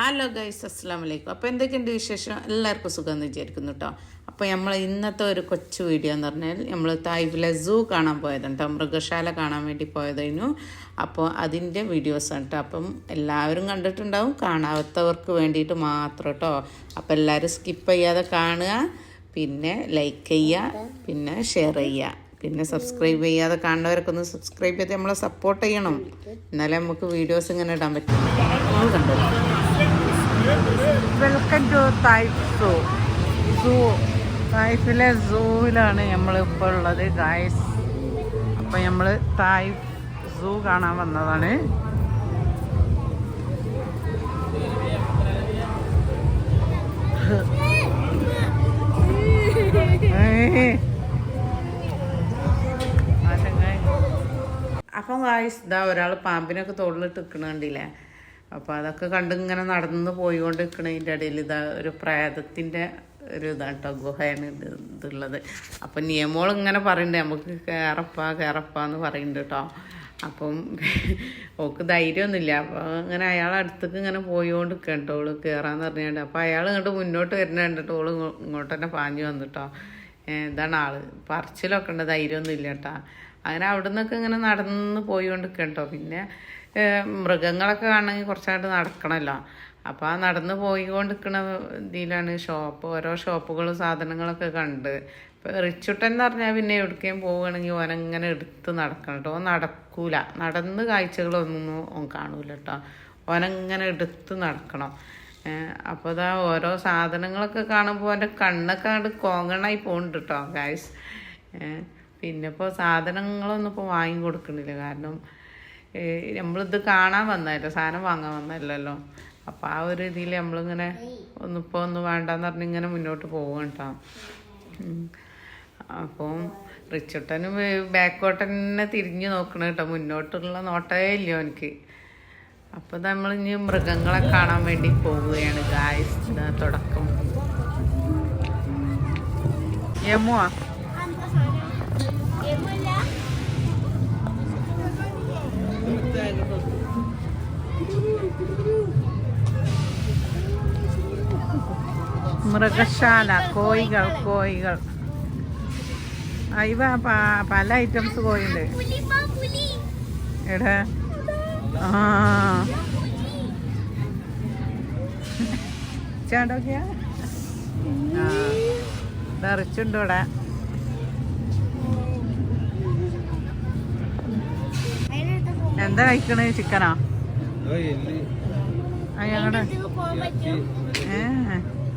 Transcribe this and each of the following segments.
Hello guys, അസ്സലാമു അലൈക്കും. അപ്പോൾ എന്തൊക്കെയുണ്ട് വിശേഷം? എല്ലാവർക്കും സുഖമെന്ന് വിചാരിക്കുന്നു കേട്ടോ. അപ്പോൾ നമ്മൾ ഇന്നത്തെ ഒരു കൊച്ചു വീഡിയോ എന്ന് പറഞ്ഞാൽ നമ്മൾ തായിഫിലെ സൂ കാണാൻ പോയതാണ് കേട്ടോ. മൃഗശാല കാണാൻ വേണ്ടി പോയതായിരുന്നു. അപ്പോൾ അതിൻ്റെ വീഡിയോസാണ് കേട്ടോ. അപ്പം എല്ലാവരും കണ്ടിട്ടുണ്ടാവും, കാണാത്തവർക്ക് വേണ്ടിയിട്ട് മാത്രം കേട്ടോ. അപ്പോൾ എല്ലാവരും സ്കിപ്പ് ചെയ്യാതെ കാണുക, പിന്നെ ലൈക്ക് ചെയ്യുക, പിന്നെ ഷെയർ ചെയ്യുക, പിന്നെ സബ്സ്ക്രൈബ് ചെയ്യാതെ കാണുന്നവരൊക്കെ ഒന്ന് സബ്സ്ക്രൈബ് ചെയ്ത് നമ്മളെ സപ്പോർട്ട് ചെയ്യണം. എന്നാലേ നമുക്ക് വീഡിയോസ് ഇങ്ങനെ ഇടാൻ പറ്റും. നമ്മൾ കണ്ടോ. വെൽക്കം ടു തായിഫ് സൂ. തായിഫിലെ സൂവിലാണ് നമ്മളിപ്പോൾ ഉള്ളത് ഗൈസ്. അപ്പോൾ നമ്മൾ തായിഫ് സൂ കാണാൻ വന്നതാണ്. അപ്പം ഗായ്സ്, ഇതാ ഒരാൾ പാമ്പിനൊക്കെ തോളിലിട്ട് നിൽക്കണ കണ്ടില്ലേ. അപ്പോൾ അതൊക്കെ കണ്ടിങ്ങനെ നടന്ന് പോയിക്കൊണ്ട് നിൽക്കണതിൻ്റെ ഇടയിൽ ഇതാ ഒരു പ്രേതത്തിൻ്റെ ഒരു ഇതാണ് കേട്ടോ, ഗുഹയാണ് ഇതുള്ളത്. അപ്പം നിയമോൾ ഇങ്ങനെ പറയുന്നുണ്ട് നമുക്ക് കയറപ്പാന്ന് പറയുന്നുണ്ട് കേട്ടോ. അപ്പം ഓക്ക് ധൈര്യമൊന്നുമില്ല. അപ്പോൾ അങ്ങനെ അയാൾ അടുത്തേക്ക് ഇങ്ങനെ പോയിക്കൊണ്ട് നിൽക്കണം കേട്ടോ, ഓള് കയറാന്ന് പറഞ്ഞുകൊണ്ട്. അപ്പോൾ അയാൾ ഇങ്ങോട്ട് മുന്നോട്ട് വരുന്ന കണ്ടിട്ട് ഓള് ഇങ്ങോട്ട് തന്നെ പാഞ്ഞു വന്നിട്ടോ. ഇതാണ് ആള്. പറച്ചിലൊക്കെ ഉണ്ട്, ധൈര്യമൊന്നുമില്ല കേട്ടോ. അങ്ങനെ അവിടെ നിന്നൊക്കെ ഇങ്ങനെ നടന്ന് പോയിക്കൊണ്ട് കേട്ടോ. പിന്നെ മൃഗങ്ങളൊക്കെ കാണണമെങ്കിൽ കുറച്ചായിട്ട് നടക്കണമല്ലോ. അപ്പോൾ ആ നടന്ന് പോയിക്കൊണ്ട് നിൽക്കണ ഇതിലാണ് ഓരോ ഷോപ്പുകളും സാധനങ്ങളൊക്കെ കണ്ട്. ഇപ്പോൾ റിച്ചുട്ടൻ എന്ന് പറഞ്ഞാൽ പിന്നെ എവിടേക്കും പോവുകയാണെങ്കിൽ ഓനങ്ങനെ എടുത്ത് നടക്കണം കേട്ടോ. ഓൻ നടക്കൂല, നടന്ന് കാഴ്ചകളൊന്നും ഓൻ കാണൂല കേട്ടോ. ഓനങ്ങനെ എടുത്ത് നടക്കണം. അപ്പോൾ ഇതാ ഓരോ സാധനങ്ങളൊക്കെ കാണുമ്പോൾ എൻ്റെ കണ്ണൊക്കെ കണ്ട് കോങ്ങണായി പോകുന്നുണ്ട് കേട്ടോ ഗൈസ്. പിന്നെ ഇപ്പോൾ സാധനങ്ങളൊന്നും ഇപ്പോൾ വാങ്ങി കൊടുക്കണില്ല, കാരണം നമ്മളിത് കാണാൻ വന്നതല്ലോ, സാധനം വാങ്ങാൻ വന്നതല്ലോ. അപ്പോൾ ആ ഒരു ഇതിൽ നമ്മളിങ്ങനെ ഒന്നും വേണ്ടെന്ന് പറഞ്ഞ് ഇങ്ങനെ മുന്നോട്ട് പോകും കേട്ടോ. അപ്പം റിച്ചുട്ടനും ബാക്കോട്ടന്നെ തിരിഞ്ഞ് നോക്കണം കേട്ടോ, മുന്നോട്ടുള്ള നോട്ടേ ഇല്ല എനിക്ക്. അപ്പോൾ നമ്മളിനി മൃഗങ്ങളെ കാണാൻ വേണ്ടി പോവുകയാണ് ഗായ്സ്. തുടക്കം യമുവാ. മൃഗശാല, കോഴികൾ ഇവ പല ഐറ്റംസ് കോഴിയുണ്ട് എടാ. ചാടൊക്കെയാ നിറച്ചുണ്ട് ഇവിടെ. എന്താ കഴിക്കണേ? ചിക്കനാ? ഞങ്ങളുടെ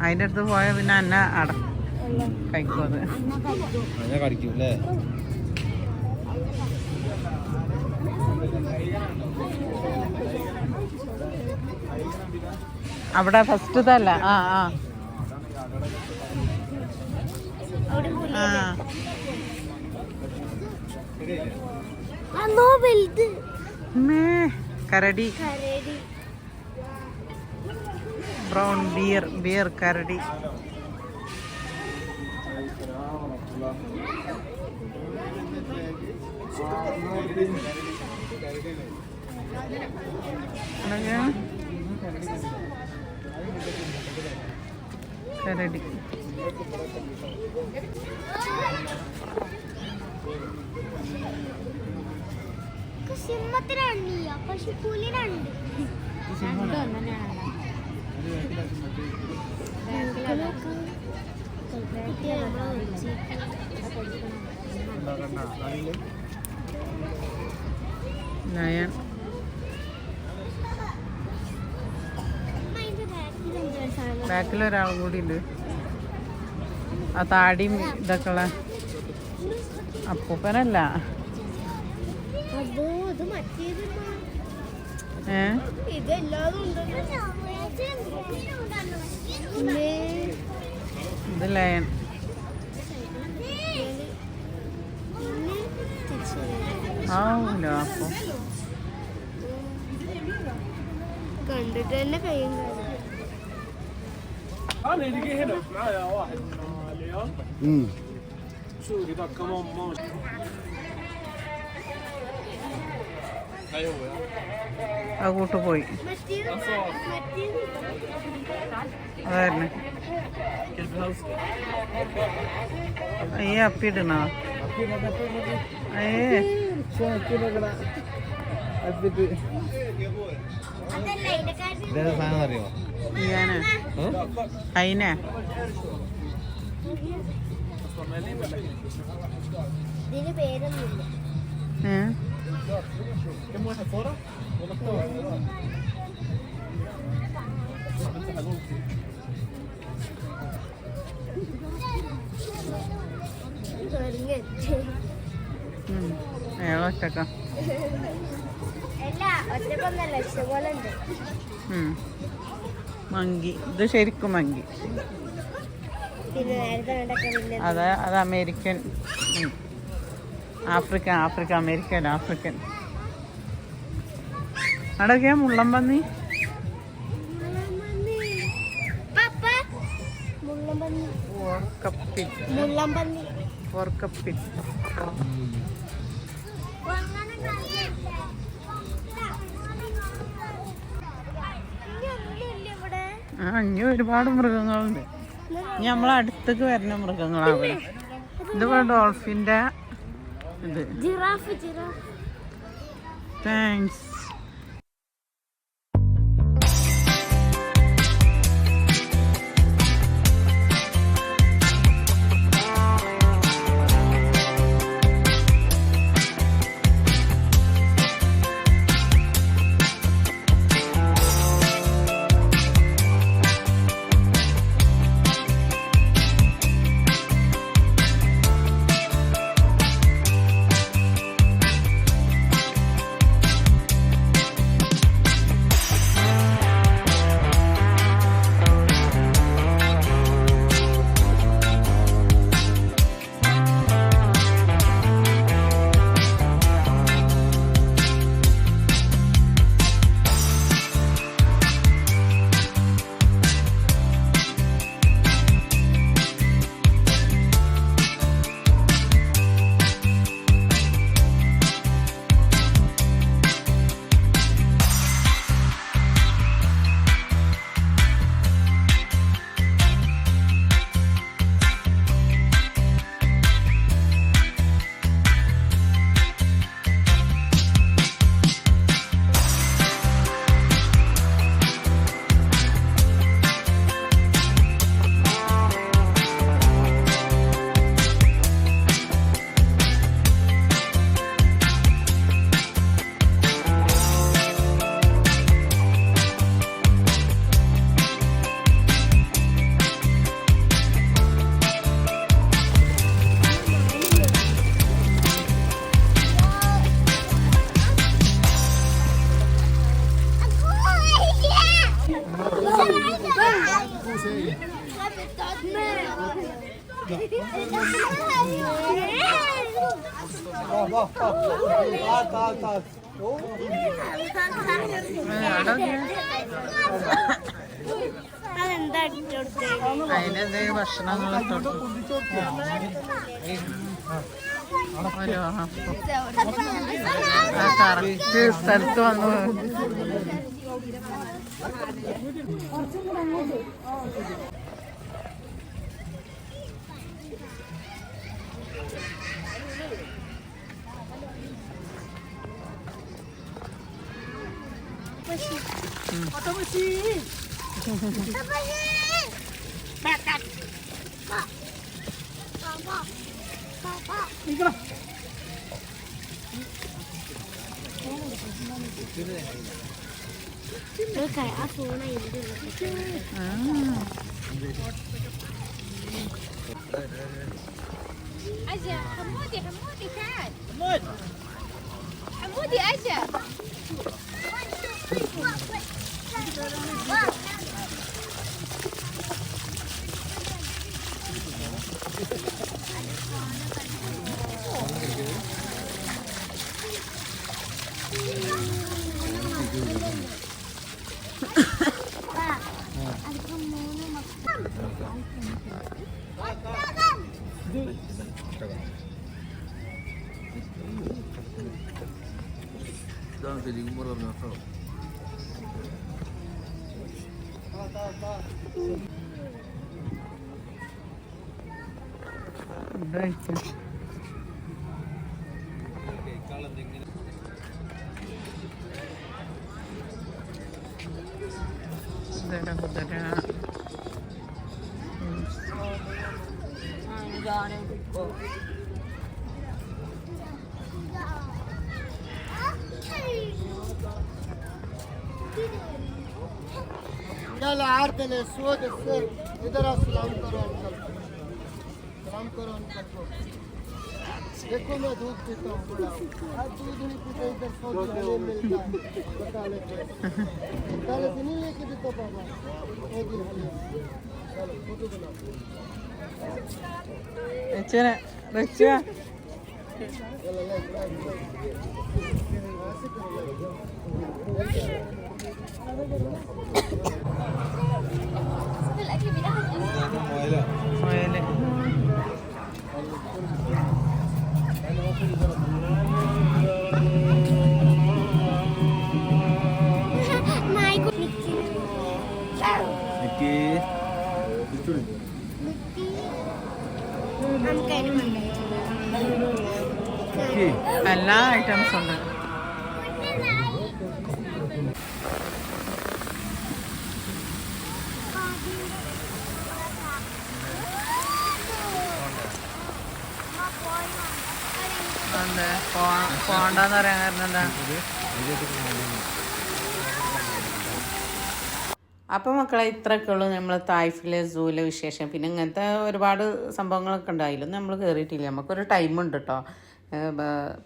അതിൻ്റെ അടുത്ത് പോയാൽ പിന്നെ എന്നെ കഴിക്കും. അത് അവിടെ ഫസ്റ്റ് തല്ല. കരടി, ബ്രൗൺ ബിയർ കരടി. കരടി സിംഹത്തിനുണ്ട്, പക്ഷെ പുലിനുണ്ട്. ലയൺ. ബാക്കിലൊരാൾ കൂടി ഉണ്ട്. ആ താടിയും ഇതൊക്കെ ഉള്ള അപ്പൂപ്പനല്ല. ഇത് ലയൺ. ആവൂലോ അപ്പൊ കണ്ടിട്ട് തന്നെ കഴിയും. ആ കൂട്ട് പോയി. അതന്നെ ഈ അപ്പിടണോ? അയിനെ ഇതിന് പേരൊന്നുമില്ല. ഒറ്റക്ക അല്ല ഒറ്റക്കൊന്നല്ല, ഇഷ്ടപോലെ ഉണ്ട്. മങ്കി, ഇത് ശരിക്കും മങ്കി. പിന്നെ നേരത്തെ കണ്ടൊക്കെ അത് അമേരിക്കൻ, ആഫ്രിക്കൻ അമേരിക്കൻ. അവിടെയൊക്കെയാ മുള്ളം പന്നി. ഓർക്കപ്പിൻ. ഇനി ഒരുപാട് മൃഗങ്ങളുണ്ട്. ഇനി നമ്മളെ അടുത്തേക്ക് വരുന്ന മൃഗങ്ങളാണ്. ഇതിവിടെ ഡോൾഫിൻ്റെ ഇത്. താങ്ക്സ്. അതിനെന്തേ ഭക്ഷണങ്ങൾ കറക്റ്റ് സ്ഥലത്ത് വന്നു. kayak aku na ini. Aja, Hamudi تعال. Hamudi aja. يلا عارفين السود السر इधर आओ सलाम करो अंकल सलाम करो अंकल को देखो मैं दूध पीता हूँ बड़ा आज दूध नहीं पीते इधर सौदी हमें मिलता है बता लेते पहले से नहीं लेके देता पापा सौदी हमें चलो फोटो बनाओ Rachel, Rachel. चलो ले ऐसे Oil. എല്ലാ ഐറ്റംസും ഉണ്ട്. അതെ പോണ്ടെന്ന് പറയാൻ കാരണം എന്താ? അപ്പം മക്കളെ ഇത്രയൊക്കെ ഉള്ളൂ നമ്മൾ തായ്ഫിലെ സൂവിലെ വിശേഷം. പിന്നെ ഇങ്ങനത്തെ ഒരുപാട് സംഭവങ്ങളൊക്കെ ഉണ്ടായില്ല, നമ്മൾ കയറിയിട്ടില്ല. നമുക്കൊരു ടൈമുണ്ട് കേട്ടോ.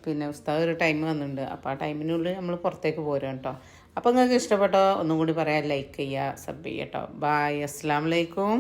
പിന്നെ ഉസ്താദ് ഒരു ടൈം വന്നിട്ടുണ്ട്. അപ്പോൾ ആ ടൈമിനുള്ളിൽ നമ്മൾ പുറത്തേക്ക് പോരും കേട്ടോ. അപ്പോൾ നിങ്ങൾക്ക് ഇഷ്ടപ്പെട്ടോ ഒന്നും കൂടി പറയാം, ലൈക്ക് ചെയ്യുക, സബ് ചെയ്യുക കേട്ടോ. ബായ്, അസ്സലാമു അലൈക്കും.